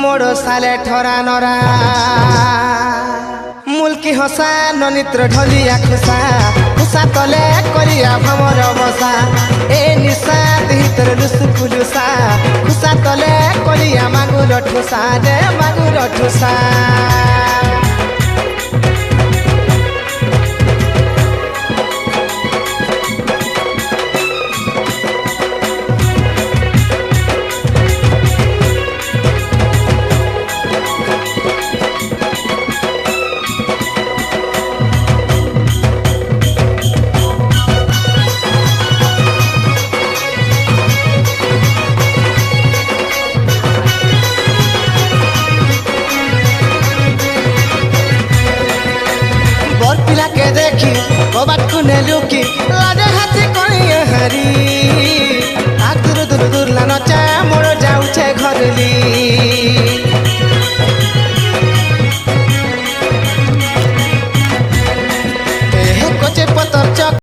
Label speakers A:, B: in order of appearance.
A: मोड़ साले ठरा नरा मुल्की हसा ननित्र ढलिया खुसा खुसा तले करिया भमर बसा ए निशा दिहितर लुसु फुलुसा खुसा तले करिया मागुर ठुसा दे मागुर ठुसा देखी कबाट कुने लुकी